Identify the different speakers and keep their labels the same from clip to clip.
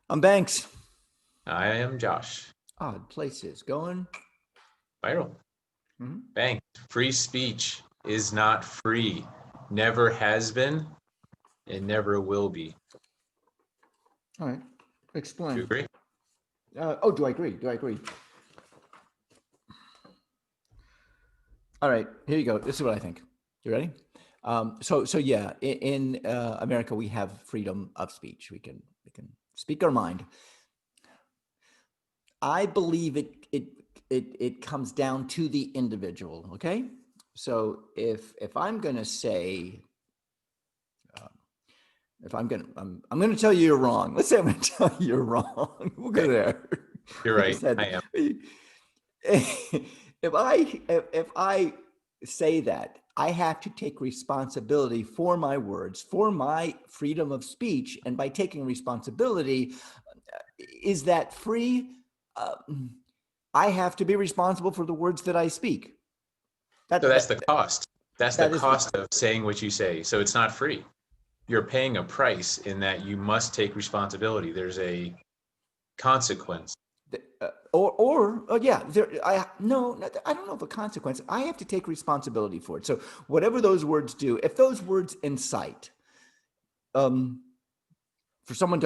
Speaker 1: I'm Banks.
Speaker 2: I am Josh.
Speaker 1: Odd places going.
Speaker 2: Viral.
Speaker 1: Mhm.
Speaker 2: Bang. Free speech is not free. Never has been and never will be.
Speaker 1: All right.
Speaker 2: Do you
Speaker 1: Explain.
Speaker 2: agree?
Speaker 1: Do I agree? Do I agree? All right. Here you go. This is what I think. You ready? So yeah. In America, we have freedom of speech. We can speak our mind. I believe it comes down to the individual. Okay. So if I'm going to say if I'm going to tell you you're wrong. Let's say I'm going to tell you you're wrong. We'll go
Speaker 2: Okay.
Speaker 1: there.
Speaker 2: You're
Speaker 1: I
Speaker 2: right.
Speaker 1: just had
Speaker 2: I am.
Speaker 1: if I say that, I have to take responsibility for my words, for my freedom of speech, and by taking responsibility, is that free? Uh, I have to be responsible for the words that I speak.
Speaker 2: So
Speaker 1: That
Speaker 2: that's
Speaker 1: that
Speaker 2: the cost. That's the
Speaker 1: that is the
Speaker 2: cost of saying what you say. So it's not free. You're paying a price in that you must take responsibility. There's a consequence.
Speaker 1: yeah, there I no I don't know if a consequence. I have to take responsibility for it. So whatever those words do, if those words incite um for someone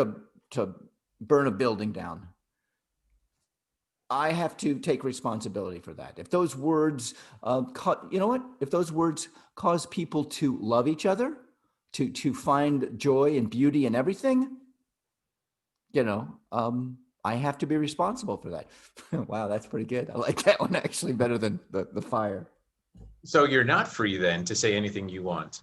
Speaker 1: to burn a building down, I have to take responsibility for that. If those words you know what, if those words cause people to love each other, to find joy and beauty in everything, you know, I have to be responsible for that. Wow, that's pretty good. I like that one actually better than the fire.
Speaker 2: So you're not free then to say anything you want,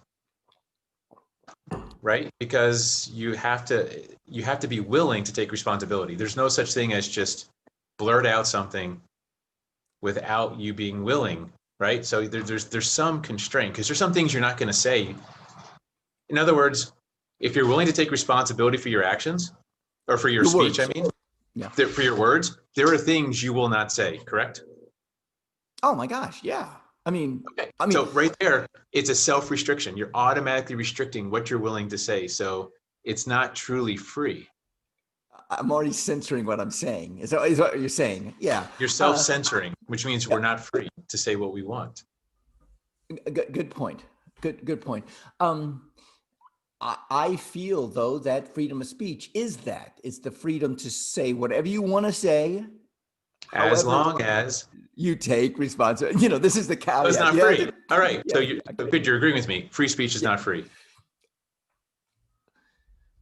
Speaker 2: right? Because you have to be willing to take responsibility. There's no such thing as just blurt out something without you being willing, right? So there's some constraint because there's some things you're not going to say. In other words, if you're willing to take responsibility for your actions or for your
Speaker 1: Your
Speaker 2: speech, I
Speaker 1: words.
Speaker 2: mean,
Speaker 1: Yeah.
Speaker 2: for your words, there are things you will not say, correct?
Speaker 1: Oh my gosh. Yeah. I mean,
Speaker 2: Okay.
Speaker 1: I mean,
Speaker 2: So right there, it's a self-restriction. You're automatically restricting what you're willing to say. So it's not truly free.
Speaker 1: I'm already censoring what I'm saying. Is what you're saying? Yeah.
Speaker 2: You're self-censoring, which means we're
Speaker 1: Yeah.
Speaker 2: not free to say what we want.
Speaker 1: Good point. Good point. Um, I feel though that freedom of speech is that it's the freedom to say whatever you want to say.
Speaker 2: As
Speaker 1: However,
Speaker 2: long as
Speaker 1: you take responsibility. You know, this is the
Speaker 2: it's
Speaker 1: caveat.
Speaker 2: not
Speaker 1: You have
Speaker 2: free.
Speaker 1: to.
Speaker 2: All right. So
Speaker 1: Yeah. I get it.
Speaker 2: good. You're agreeing with me. Free speech is
Speaker 1: Yeah.
Speaker 2: not free.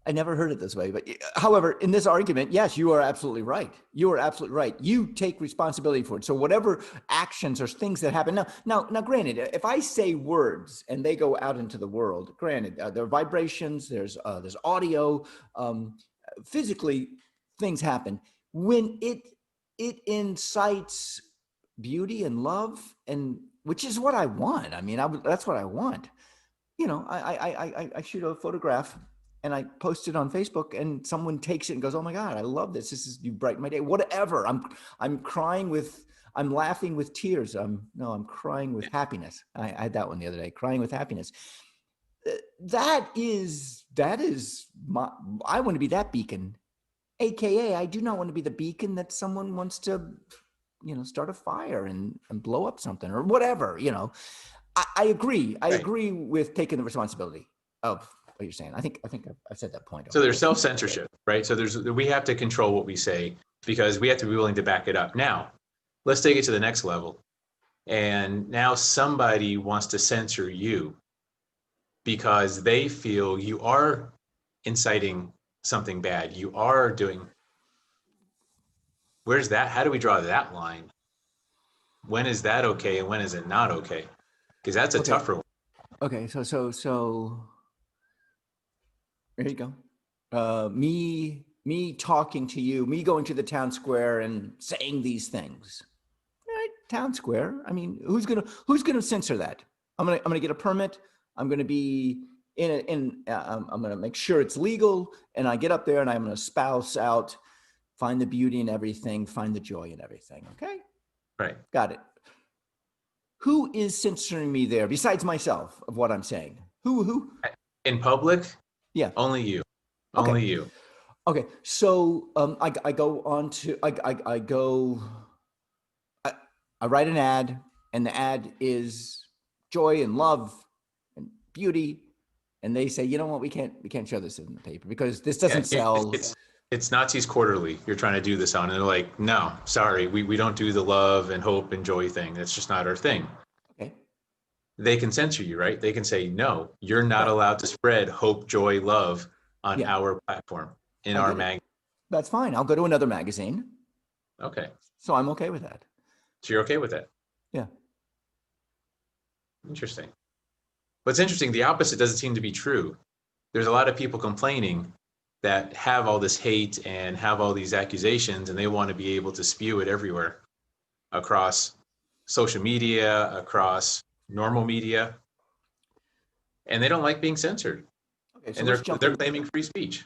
Speaker 1: I never heard it this way, but however, in this argument, yes, you are absolutely right. You are absolutely right. You take responsibility for it. So whatever actions or things that happen now, granted, if I say words and they go out into the world, granted, there are vibrations, there's audio, um, physically, things happen when it incites beauty and love, and which is what I want. I mean, that's what I want. You know, I shoot a photograph and I post it on Facebook, and someone takes it and goes, "Oh my God, I love this! This is you brighten my day." Whatever. I'm crying with, I'm laughing with tears. I'm crying with happiness. I had that one the other day. Crying with happiness. That is my. I want to be that beacon, AKA I do not want to be the beacon that someone wants to, start a fire and blow up something or whatever. I agree. I
Speaker 2: Right.
Speaker 1: agree with taking the responsibility of what you're saying. I think I've said that point
Speaker 2: So
Speaker 1: already.
Speaker 2: there's self-censorship, right? So we have to control what we say because we have to be willing to back it up. Now, let's take it to the next level. And now somebody wants to censor you because they feel you are inciting something bad. You are doing, where's that? How do we draw that line? When is that okay and when is it not okay? Because that's a
Speaker 1: Okay.
Speaker 2: tougher one.
Speaker 1: Okay. So there you go. Me talking to you, me going to the town square and saying these things. Right, town square. I mean, who's gonna censor that? I'm gonna get a permit. I'm gonna be I'm gonna make sure it's legal, and I get up there and I'm gonna spouse out, find the beauty in everything, find the joy in everything. Okay,
Speaker 2: Right.
Speaker 1: got it. Who is censoring me there besides myself of what I'm saying? Who?
Speaker 2: In public,
Speaker 1: Yeah.
Speaker 2: only you.
Speaker 1: Okay.
Speaker 2: Only you.
Speaker 1: Okay, so I go on to I go I write an ad, and the ad is joy and love and beauty, and they say, you know what, we can't show this in the paper because this
Speaker 2: Yeah,
Speaker 1: doesn't sell.
Speaker 2: it's Nazis Quarterly. You're trying to do this on, and they're like, no, sorry, we don't do the love and hope and joy thing. That's just not our thing.
Speaker 1: Okay,
Speaker 2: They can censor you, right? They can say, no, you're not
Speaker 1: right,
Speaker 2: allowed to spread hope, joy, love on
Speaker 1: yeah,
Speaker 2: our platform, in
Speaker 1: I
Speaker 2: our
Speaker 1: get it.
Speaker 2: mag.
Speaker 1: That's fine. I'll go to another magazine,
Speaker 2: Okay,
Speaker 1: so I'm okay with that.
Speaker 2: so you're okay with that?
Speaker 1: Yeah.
Speaker 2: Interesting. What's interesting, the opposite doesn't seem to be true. There's a lot of people complaining that have all this hate and have all these accusations, and they want to be able to spew it everywhere across social media, across normal media, and they don't like being censored.
Speaker 1: Okay, so
Speaker 2: And
Speaker 1: let's
Speaker 2: they're
Speaker 1: jump
Speaker 2: they're
Speaker 1: in.
Speaker 2: claiming free speech.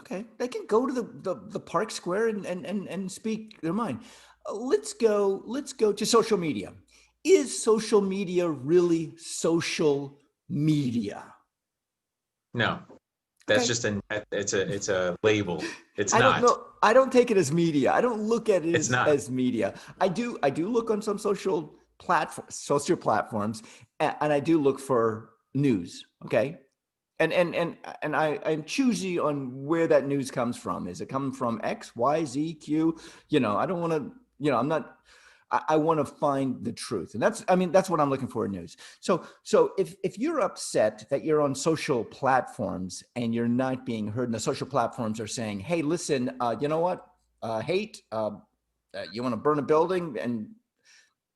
Speaker 1: Okay, they can go to the park square and speak their mind. Let's go to social media. Is social media really social media?
Speaker 2: No, that's
Speaker 1: Okay,
Speaker 2: just it's a label. It's
Speaker 1: I don't
Speaker 2: not.
Speaker 1: know. I don't take it as media. I don't look at it
Speaker 2: It's not.
Speaker 1: as media. I do look on some social platforms, and I do look for news. Okay, I'm choosy on where that news comes from. Is it coming from X, Y, Z, Q? I don't want to. I'm not. I want to find the truth, and that's what I'm looking for in news. So if you're upset that you're on social platforms and you're not being heard, and the social platforms are saying, "Hey, listen, you know what? Hate. You want to burn a building, and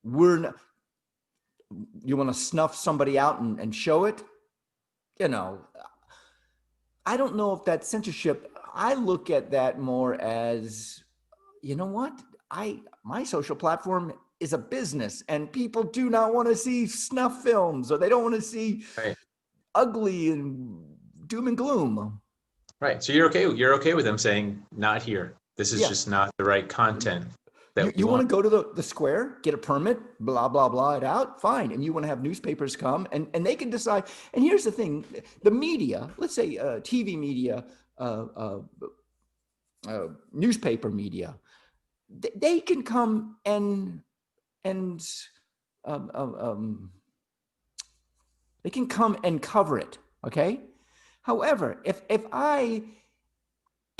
Speaker 1: we're not, you want to snuff somebody out and show it." You know, I don't know if that's censorship. I look at that more as, you know what? My social platform is a business, and people do not want to see snuff films, or they don't want to see
Speaker 2: Right.
Speaker 1: ugly and doom and gloom.
Speaker 2: Right. So you're okay with them saying not here. This is
Speaker 1: Yeah.
Speaker 2: just not the right content that we
Speaker 1: You want
Speaker 2: want.
Speaker 1: to go to the square, get a permit, blah, blah, blah it out, fine. And you want to have newspapers come, and they can decide. And here's the thing, the media, let's say TV media, uh, uh, newspaper media, they can come and um, um, um, they can come and cover it. Okay. However, if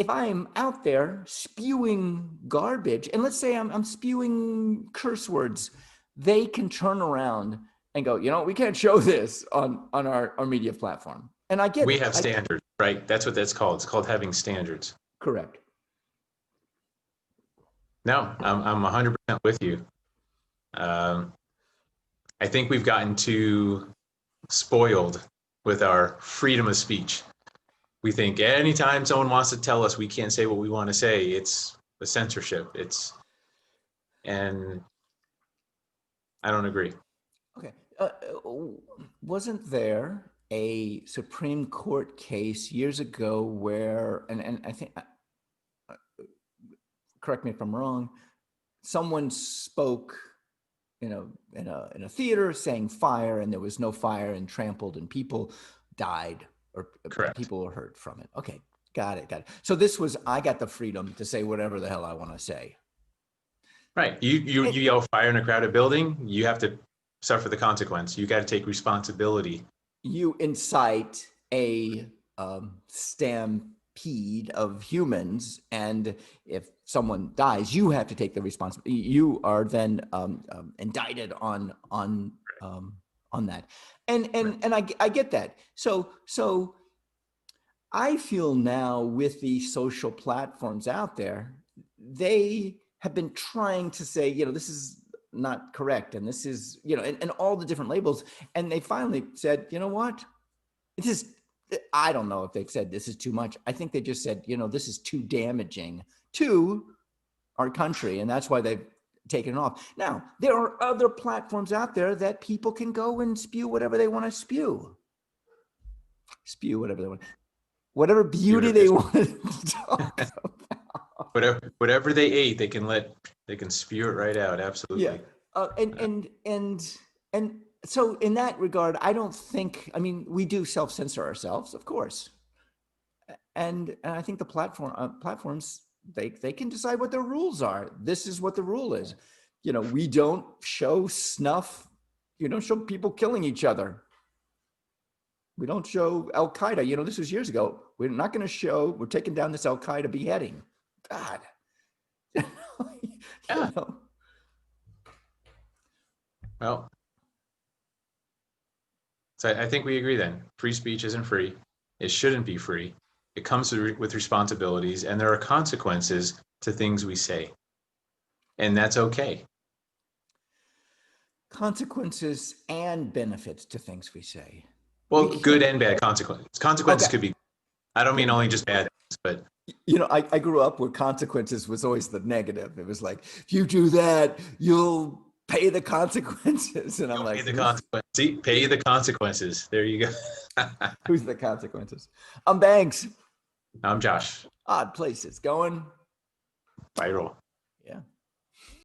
Speaker 1: I'm out there spewing garbage, and let's say I'm spewing curse words, they can turn around and go, we can't show this on our media platform. And I get
Speaker 2: We
Speaker 1: it.
Speaker 2: have standards, right? That's what that's called. It's called having standards.
Speaker 1: Correct.
Speaker 2: No, I'm 100% with you. Um, I think we've gotten too spoiled with our freedom of speech. We think anytime someone wants to tell us we can't say what we want to say, it's a censorship. And I don't agree.
Speaker 1: Okay. Wasn't there a Supreme Court case years ago where, and I think, correct me if I'm wrong, someone spoke, in a theater saying fire, and there was no fire, and trampled, and people died, or
Speaker 2: Correct.
Speaker 1: people were hurt from it. Okay, got it. So this was, I got the freedom to say whatever the hell I want to say.
Speaker 2: Right. You yell fire in a crowded building, you have to suffer the consequence. You got to take responsibility.
Speaker 1: You incite a stampede of humans, and if someone dies, you have to take the responsibility. You are then indicted on that, and I get that. So I feel now, with the social platforms out there, they have been trying to say, this is not correct, and this is, and all the different labels, and they finally said, you know what, it is, I don't know if they've said this is too much. I think they just said, this is too damaging to our country, and that's why they've taken it off. Now, there are other platforms out there that people can go and spew whatever they want to spew whatever they want, whatever beauty they want to talk about.
Speaker 2: Whatever they ate, they can spew it right out.
Speaker 1: Yeah.
Speaker 2: Absolutely.
Speaker 1: And so in that regard, I don't think, I mean, we do self-censor ourselves, of course. And I think the platforms, they can decide what their rules are. This is what the rule is. We don't show snuff. You don't show people killing each other. We don't show Al Qaeda. This was years ago. We're not going to show. We're taking down this Al Qaeda beheading. God.
Speaker 2: Yeah. Well, so I think we agree then. Free speech isn't free. It shouldn't be free. It comes with responsibilities, and there are consequences to things we say. And that's okay.
Speaker 1: Consequences and benefits to things we say.
Speaker 2: Well, good and bad consequences. Consequences
Speaker 1: Okay.
Speaker 2: could be, I don't mean only just bad things, but
Speaker 1: I grew up where consequences was always the negative. It was like, if you do that, you'll pay the consequences. And I'm like,
Speaker 2: pay the consequences. See, pay the consequences. There you go.
Speaker 1: who's the consequences? I'm Banks.
Speaker 2: I'm Josh.
Speaker 1: Odd places going
Speaker 2: Viral.
Speaker 1: Yeah.